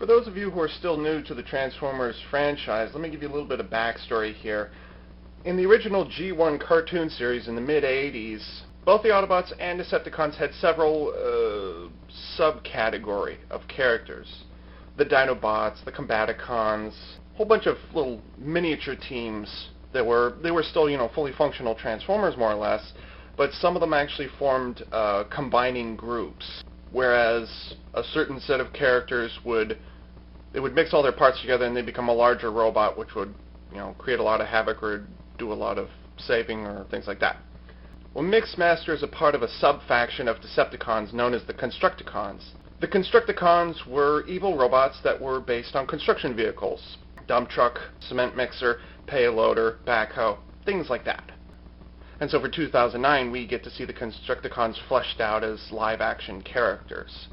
For those of you who are still new to the Transformers franchise, let me give you a little bit of backstory here. In the original G1 cartoon series in the mid-80s, both the Autobots and Decepticons had several subcategory of characters. The Dinobots, the Combaticons, a whole bunch of little miniature teams that were still, fully functional Transformers more or less, but some of them actually formed combining groups, whereas a certain set of characters would mix all their parts together and they become a larger robot, which would, create a lot of havoc or do a lot of saving or things like that. Well, Mixmaster is a part of a sub-faction of Decepticons known as the Constructicons. The Constructicons were evil robots that were based on construction vehicles. Dump truck, cement mixer, payloader, backhoe, things like that. And so for 2009, we get to see the Constructicons fleshed out as live-action characters.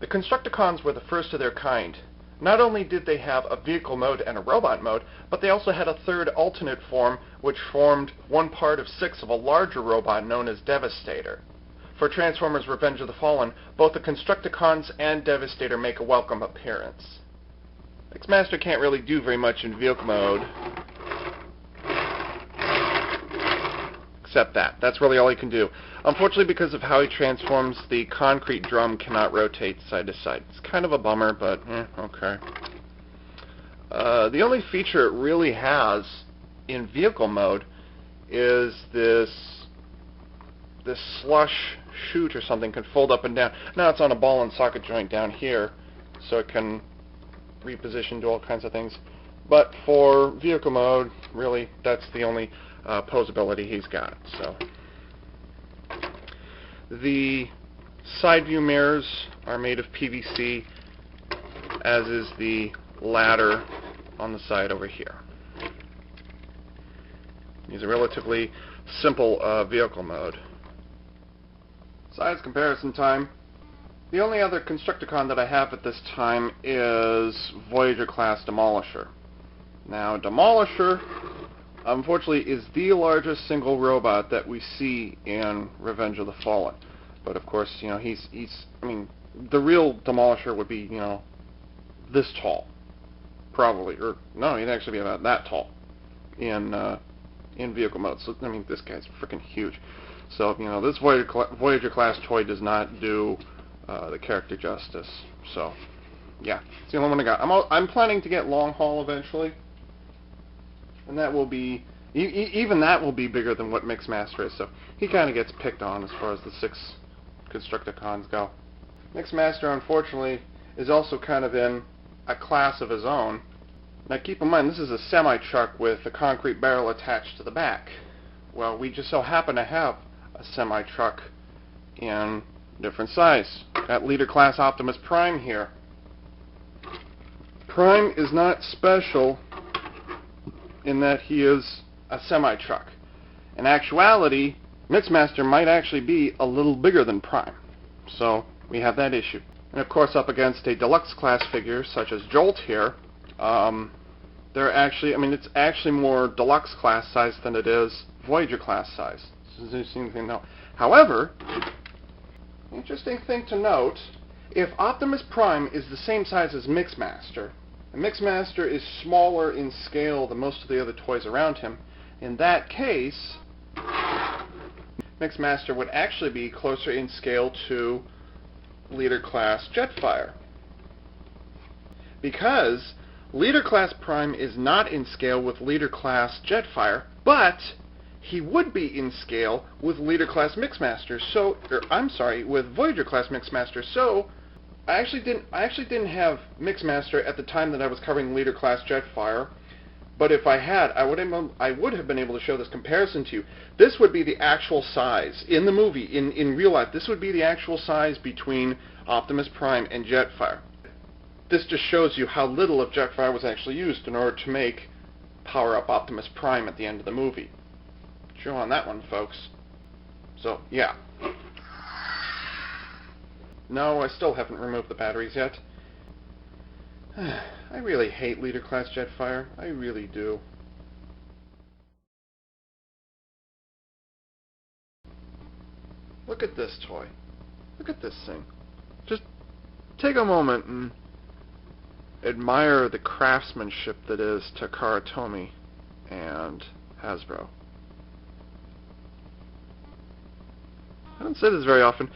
The Constructicons were the first of their kind. Not only did they have a vehicle mode and a robot mode, but they also had a third alternate form which formed one part of 6 of a larger robot known as Devastator. For Transformers Revenge of the Fallen, both the Constructicons and Devastator make a welcome appearance. Mixmaster can't really do very much in vehicle mode, except that. That's really all he can do. Unfortunately, because of how he transforms, the concrete drum cannot rotate side to side. It's kind of a bummer, but okay. The only feature it really has in vehicle mode is this slush chute or something can fold up and down. Now it's on a ball and socket joint down here, so it can reposition, do all kinds of things. But for vehicle mode, really, that's the only posability he's got. So the side view mirrors are made of PVC, as is the ladder on the side over here. These are relatively simple vehicle mode. Size comparison time. The only other Constructicon that I have at this time is Voyager-class Demolisher. Now, Demolisher, unfortunately, is the largest single robot that we see in Revenge of the Fallen. But of course, the real Demolisher would be, this tall, probably, or no, he'd actually be about that tall in vehicle mode. So this guy's freaking huge. So this Voyager-class toy does not do the character justice. So yeah, it's the only one I got. I'm planning to get long haul eventually. And that will be, even that will be bigger than what Mixmaster is, so he kind of gets picked on as far as the 6 Constructicons go. Mixmaster, unfortunately, is also kind of in a class of his own. Now keep in mind, this is a semi-truck with a concrete barrel attached to the back. Well, we just so happen to have a semi-truck in different size. Got Leader Class Optimus Prime here. Prime is not special in that he is a semi-truck. In actuality, Mixmaster might actually be a little bigger than Prime. So we have that issue. And of course, up against a deluxe class figure such as Jolt here, they're actually, it's actually more deluxe class size than it is Voyager class size. However, interesting thing to note, if Optimus Prime is the same size as Mixmaster, and Mixmaster is smaller in scale than most of the other toys around him, in that case, Mixmaster would actually be closer in scale to Leader Class Jetfire. Because Leader Class Prime is not in scale with Leader Class Jetfire, but he would be in scale with Leader Class Mixmaster, with Voyager Class Mixmaster, so I actually didn't have Mixmaster at the time that I was covering Leader Class Jetfire, but if I had, I would have been able to show this comparison to you. This would be the actual size in the movie, in real life. This would be the actual size between Optimus Prime and Jetfire. This just shows you how little of Jetfire was actually used in order to make power up Optimus Prime at the end of the movie. Show on that one, folks. So yeah. No, I still haven't removed the batteries yet. I really hate Leader Class Jetfire. I really do. Look at this toy. Look at this thing. Just take a moment and admire the craftsmanship that is Takara Tomy and Hasbro. I don't say this very often.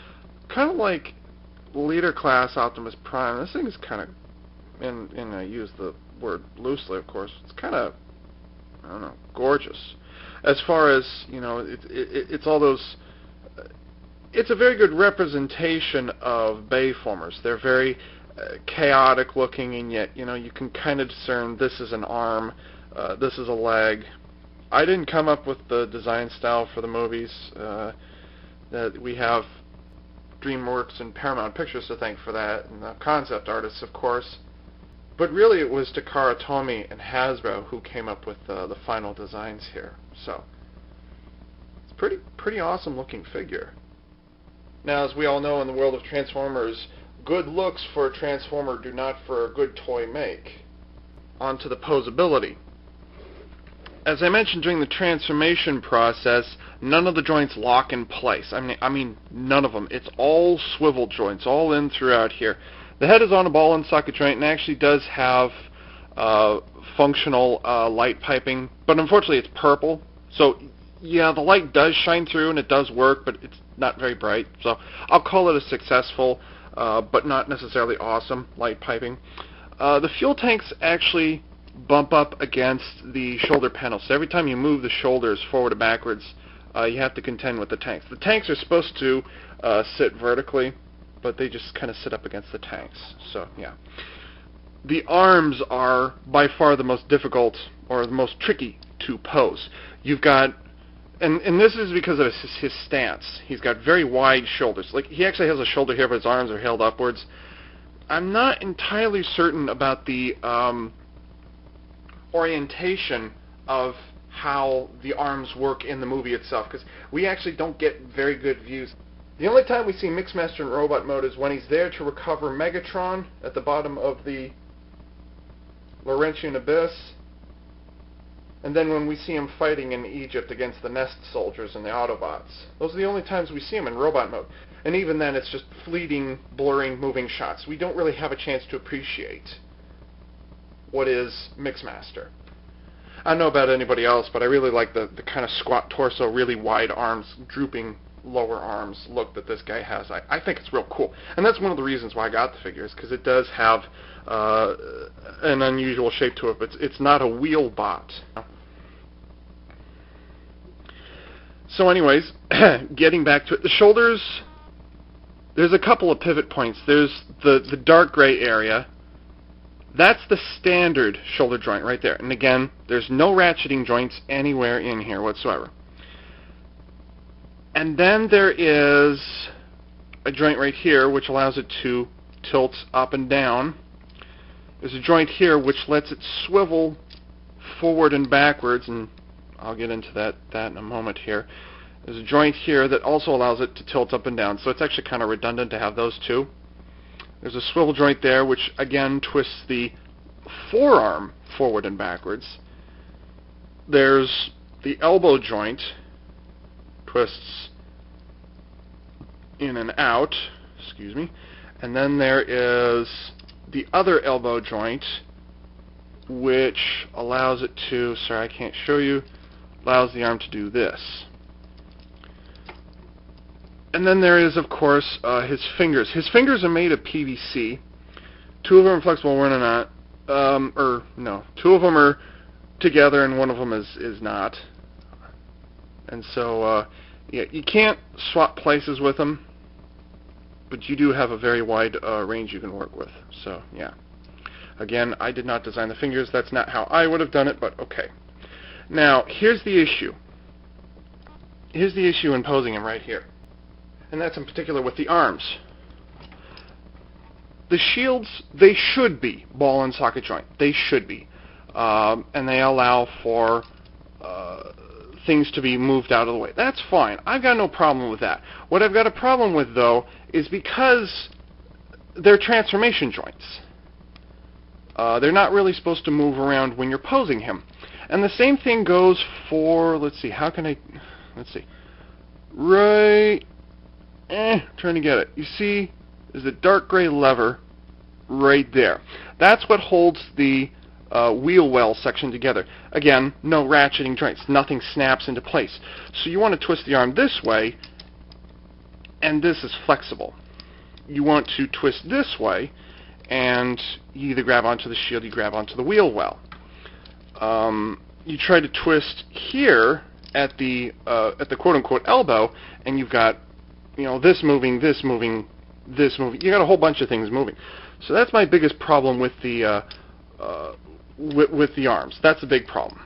Kind of like Leader Class Optimus Prime. This thing is kind of, and I use the word loosely, of course. It's kind of, I don't know, gorgeous. As far as, you know, it's all those. It's a very good representation of Bayformers. They're very chaotic looking, and yet, you know, you can kind of discern this is an arm, this is a leg. I didn't come up with the design style for the movies. That we have DreamWorks and Paramount Pictures to thank for that, and the concept artists, of course. But really, it was Takara Tomy and Hasbro who came up with the final designs here. So it's pretty awesome looking figure. Now, as we all know in the world of Transformers, good looks for a Transformer do not for a good toy make. On to the posability. As I mentioned during the transformation process, none of the joints lock in place. I mean none of them. It's all swivel joints, all in throughout here. The head is on a ball and socket joint and actually does have functional light piping, but unfortunately it's purple. So yeah, the light does shine through and it does work, but it's not very bright. So I'll call it a successful, but not necessarily awesome light piping. The fuel tanks actually bump up against the shoulder panel. So every time you move the shoulders forward or backwards, you have to contend with the tanks. The tanks are supposed to sit vertically, but they just kind of sit up against the tanks. So yeah. The arms are by far the most difficult or the most tricky to pose. You've got, and this is because of his stance. He's got very wide shoulders. Like, he actually has a shoulder here, but his arms are held upwards. I'm not entirely certain about the orientation of how the arms work in the movie itself, because we actually don't get very good views. The only time we see Mixmaster in robot mode is when he's there to recover Megatron at the bottom of the Laurentian Abyss, and then when we see him fighting in Egypt against the Nest soldiers and the Autobots. Those are the only times we see him in robot mode. And even then, it's just fleeting, blurring, moving shots. We don't really have a chance to appreciate what is Mixmaster. I don't know about anybody else, but I really like the kind of squat torso, really wide arms, drooping lower arms look that this guy has. I think it's real cool. And that's one of the reasons why I got the figure, is because it does have an unusual shape to it, but it's not a wheel bot. So anyways, getting back to it, the shoulders, there's a couple of pivot points. There's the dark gray area. That's the standard shoulder joint right there. And again, there's no ratcheting joints anywhere in here whatsoever. And then there is a joint right here which allows it to tilt up and down. There's a joint here which lets it swivel forward and backwards, and I'll get into that in a moment here. There's a joint here that also allows it to tilt up and down, so it's actually kind of redundant to have those two. There's a swivel joint there which again twists the forearm forward and backwards. There's the elbow joint, twists in and out, excuse me, and then there is the other elbow joint which allows it to, sorry I can't show you, allows the arm to do this. And then there is, of course, his fingers. His fingers are made of PVC. Two of them are flexible, one are not. No, two of them are together and one of them is not. And so, yeah, you can't swap places with them, but you do have a very wide range you can work with. So, yeah. Again, I did not design the fingers. That's not how I would have done it, but okay. Now, here's the issue. Here's the issue in posing him right here. And that's in particular with the arms. The shields, they should be ball and socket joint. They should be. And they allow for things to be moved out of the way. That's fine. I've got no problem with that. What I've got a problem with, though, is because they're transformation joints. They're not really supposed to move around when you're posing him. And the same thing goes for, let's see, right, trying to get it. You see, there's a dark gray lever right there. That's what holds the wheel well section together. Again, no ratcheting joints. Nothing snaps into place. So you want to twist the arm this way, and this is flexible. You want to twist this way, and you either grab onto the shield, you grab onto the wheel well. You try to twist here at the quote-unquote elbow, and you've got, you know, this moving, this moving, this moving. You got a whole bunch of things moving. So that's my biggest problem with the arms. That's a big problem,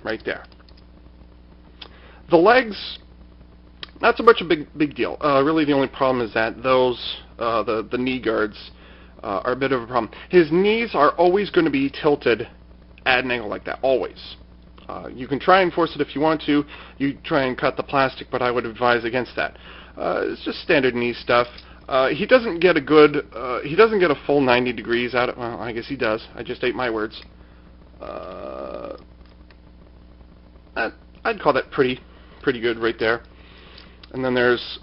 right there. The legs, not so much a big deal. Really, the only problem is that those the knee guards are a bit of a problem. His knees are always going to be tilted at an angle like that, always. You can try and force it if you want to. You try and cut the plastic, but I would advise against that. It's just standard knee stuff. He doesn't get a full 90 degrees out of. Well, I guess he does. I just ate my words. I'd call that pretty good right there. And then there's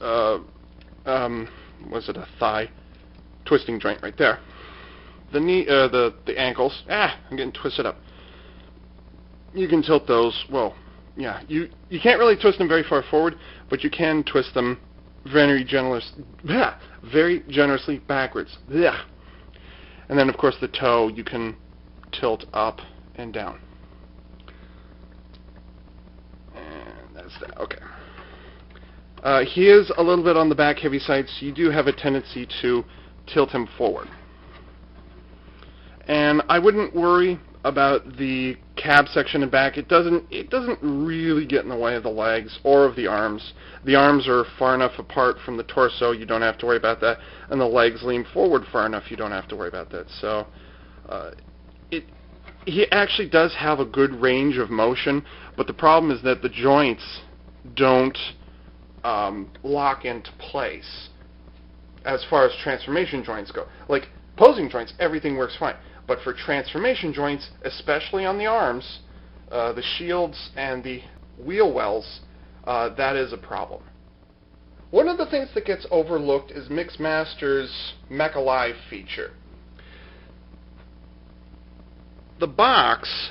was it a thigh twisting joint right there? The knee, the ankles. I'm getting twisted up. You can tilt those. Well, yeah. You can't really twist them very far forward, but you can twist them very generously backwards. And then, of course, the toe you can tilt up and down. And that's that. Okay. He is a little bit on the back heavy side, so you do have a tendency to tilt him forward. And I wouldn't worry about the cab section and back. It doesn't really get in the way of the legs or of the arms. The arms are far enough apart from the torso, you don't have to worry about that, and the legs lean forward far enough, you don't have to worry about that. So he actually does have a good range of motion, but the problem is that the joints don't lock into place as far as transformation joints go. Like posing joints, everything works fine. But for transformation joints, especially on the arms, the shields and the wheel wells, that is a problem. One of the things that gets overlooked is Mixmaster's Mech Alive feature. The box,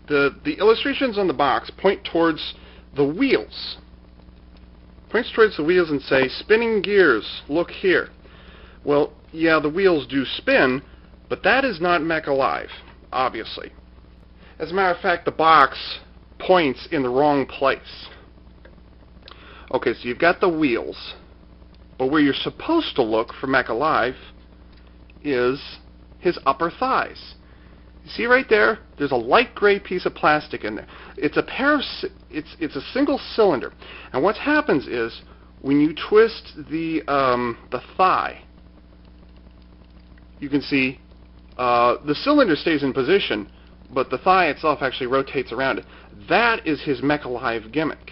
the illustrations on the box point towards the wheels. Points towards the wheels and say, spinning gears, look here. Well, yeah, the wheels do spin, but that is not Mech Alive, obviously. As a matter of fact, the box points in the wrong place. Okay, so you've got the wheels, but where you're supposed to look for Mech Alive is his upper thighs. You see right there? There's a light gray piece of plastic in there. It's a single cylinder, and what happens is when you twist the thigh, you can see the cylinder stays in position, but the thigh itself actually rotates around it. That is his Mech Alive gimmick.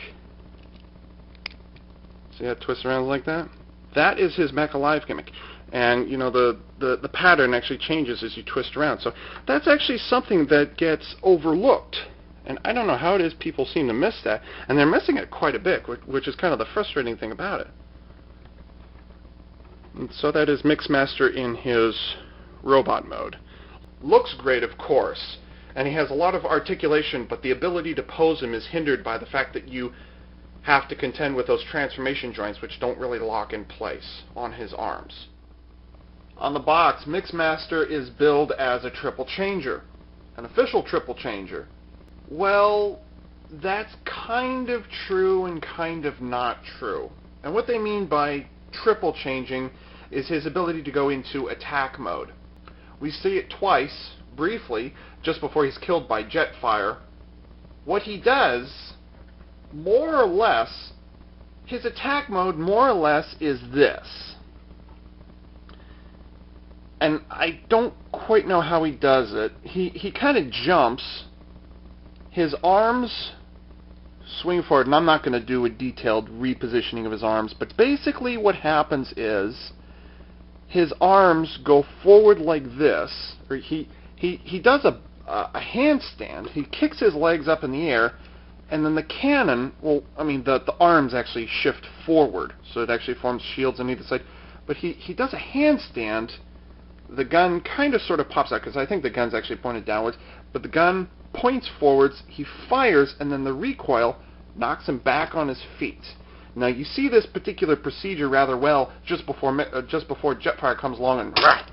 See how it twists around like that? That is his Mech Alive gimmick. And, you know, the pattern actually changes as you twist around. So that's actually something that gets overlooked. And I don't know how it is people seem to miss that. And they're missing it quite a bit, which is kind of the frustrating thing about it. And so that is Mixmaster in his robot mode. Looks great, of course, and he has a lot of articulation, but the ability to pose him is hindered by the fact that you have to contend with those transformation joints which don't really lock in place on his arms. On the box, Mixmaster is billed as a triple changer, an official triple changer. Well, that's kind of true and kind of not true. And what they mean by triple changing is his ability to go into attack mode. We see it twice, briefly, just before he's killed by jet fire. What he does, more or less, his attack mode more or less is this. And I don't quite know how he does it. He kind of jumps. His arms swing forward, and I'm not going to do a detailed repositioning of his arms, but basically what happens is his arms go forward like this, or he does a handstand. He kicks his legs up in the air, and then the cannon, well, I mean, the arms actually shift forward, so it actually forms shields on either side. But he does a handstand, the gun kind of sort of pops out, because I think the gun's actually pointed downwards, but the gun points forwards, he fires, and then the recoil knocks him back on his feet. Now you see this particular procedure rather well just before Jetfire comes along and rah!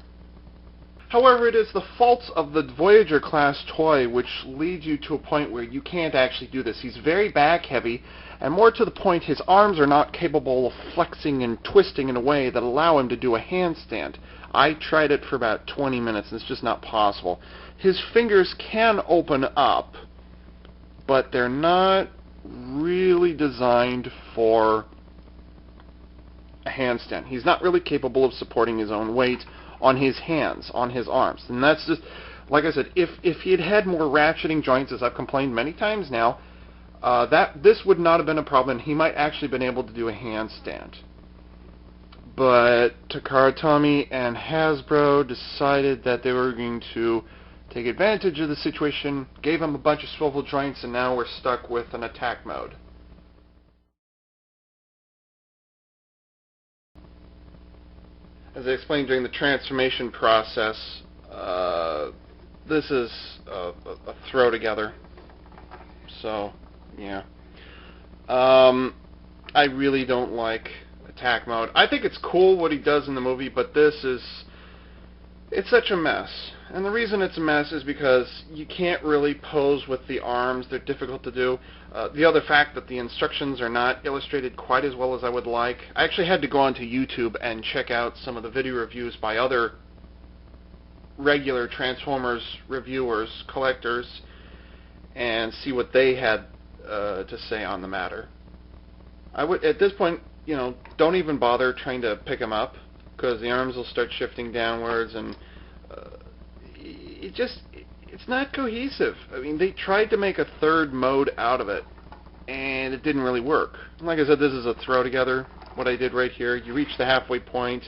However, it is the faults of the Voyager-class toy which lead you to a point where you can't actually do this. He's very back-heavy, and more to the point, his arms are not capable of flexing and twisting in a way that allow him to do a handstand. I tried it for about 20 minutes, and it's just not possible. His fingers can open up, but they're not really designed for a handstand. He's not really capable of supporting his own weight on his hands, on his arms. And that's just, like I said, if he had had more ratcheting joints, as I've complained many times now, this would not have been a problem. He might actually been able to do a handstand. But Takara Tomy and Hasbro decided that they were going to take advantage of the situation, gave him a bunch of swivel joints, and now we're stuck with an attack mode. As I explained during the transformation process, this is a throw together. So, yeah. I really don't like attack mode. I think it's cool what he does in the movie, but it's such a mess. And the reason it's a mess is because you can't really pose with the arms. They're difficult to do. The other fact that the instructions are not illustrated quite as well as I would like. I actually had to go onto YouTube and check out some of the video reviews by other regular Transformers reviewers, collectors, and see what they had to say on the matter. I would, at this point, don't even bother trying to pick them up, because the arms will start shifting downwards, and it's not cohesive. I mean, they tried to make a third mode out of it, and it didn't really work. Like I said, this is a throw together. What I did right here, you reach the halfway point,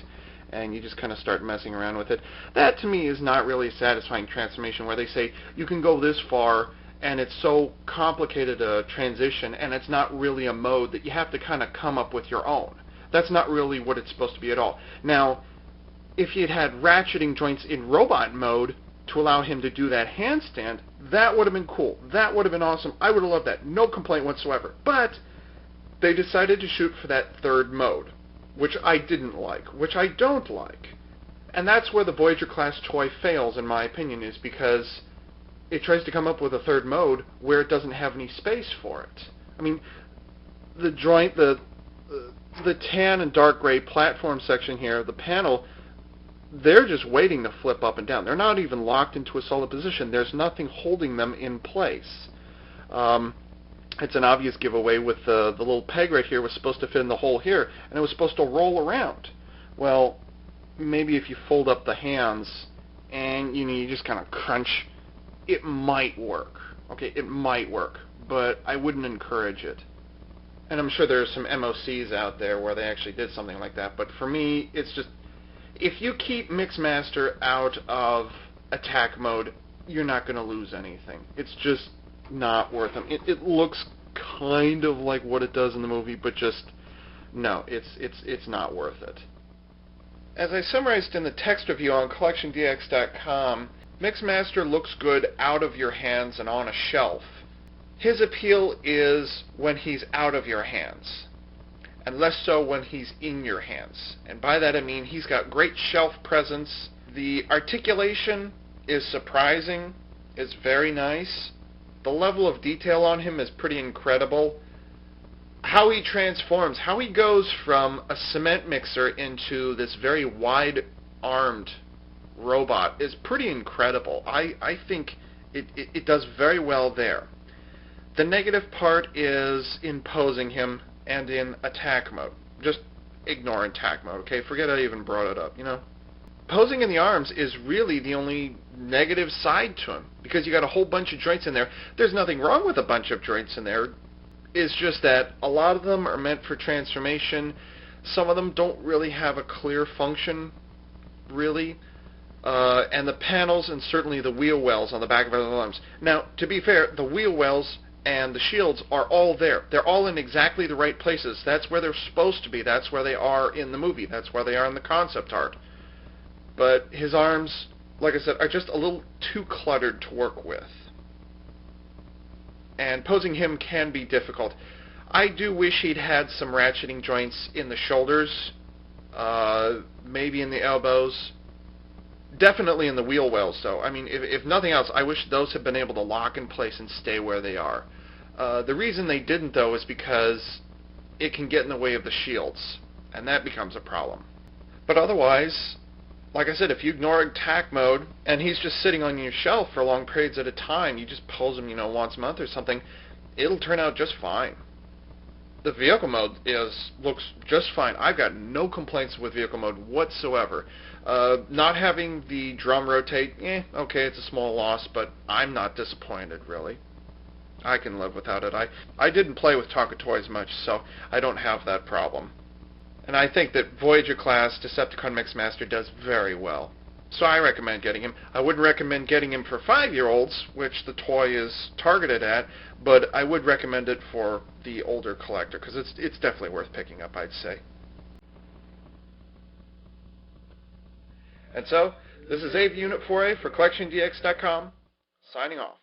and you just kind of start messing around with it. That, to me, is not really a satisfying transformation, where they say you can go this far, and it's so complicated a transition, and it's not really a mode that you have to kind of come up with your own. That's not really what it's supposed to be at all. Now, if you'd had ratcheting joints in robot mode to allow him to do that handstand, that would have been cool. That would have been awesome. I would have loved that. No complaint whatsoever. But they decided to shoot for that third mode, which I didn't like, which I don't like. And that's where the Voyager-class toy fails, in my opinion, is because it tries to come up with a third mode where it doesn't have any space for it. I mean, the joint, the tan and dark gray platform section here, the panel, they're just waiting to flip up and down. They're not even locked into a solid position. There's nothing holding them in place. It's an obvious giveaway with the little peg right here was supposed to fit in the hole here, and it was supposed to roll around. Well, maybe if you fold up the hands and you just kind of crunch, it might work. Okay, it might work, but I wouldn't encourage it. And I'm sure there's some MOCs out there where they actually did something like that, but for me, it's just, if you keep Mixmaster out of attack mode, you're not going to lose anything. It's just not worth it. It looks kind of like what it does in the movie, but just, no, it's not worth it. As I summarized in the text review on CollectionDX.com, Mixmaster looks good out of your hands and on a shelf. His appeal is when he's out of your hands, and less so when he's in your hands. And by that I mean he's got great shelf presence. The articulation is surprising, is very nice. The level of detail on him is pretty incredible. How he transforms, how he goes from a cement mixer into this very wide-armed robot is pretty incredible. I think it does very well there. The negative part is in posing him and in attack mode. Just ignore attack mode, okay? Forget I even brought it up, Posing in the arms is really the only negative side to him, because you got a whole bunch of joints in there. There's nothing wrong with a bunch of joints in there. It's just that a lot of them are meant for transformation. Some of them don't really have a clear function, really. And the panels and certainly the wheel wells on the back of his arms. Now, to be fair, the wheel wells and the shields are all there. They're all in exactly the right places. That's where they're supposed to be. That's where they are in the movie. That's where they are in the concept art. but his arms, like I said, are just a little too cluttered to work with. And posing him can be difficult. I do wish he'd had some ratcheting joints in the shoulders, maybe in the elbows, definitely in the wheel wells, though. I mean, if nothing else, I wish those had been able to lock in place and stay where they are. The reason they didn't, though, is because it can get in the way of the shields, and that becomes a problem. But otherwise, like I said, if you ignore attack mode, and he's just sitting on your shelf for long periods at a time, you just pose him, once a month or something, it'll turn out just fine. The vehicle mode looks just fine. I've got no complaints with vehicle mode whatsoever. Not having the drum rotate, okay, it's a small loss, but I'm not disappointed, really. I can live without it. I didn't play with Tonka Toys much, so I don't have that problem. And I think that Voyager-class Decepticon Mixmaster does very well. So I recommend getting him. I wouldn't recommend getting him for 5-year-olds, which the toy is targeted at, but I would recommend it for the older collector, because it's definitely worth picking up, I'd say. And so, this is Abe Unit 4A for CollectionDX.com, signing off.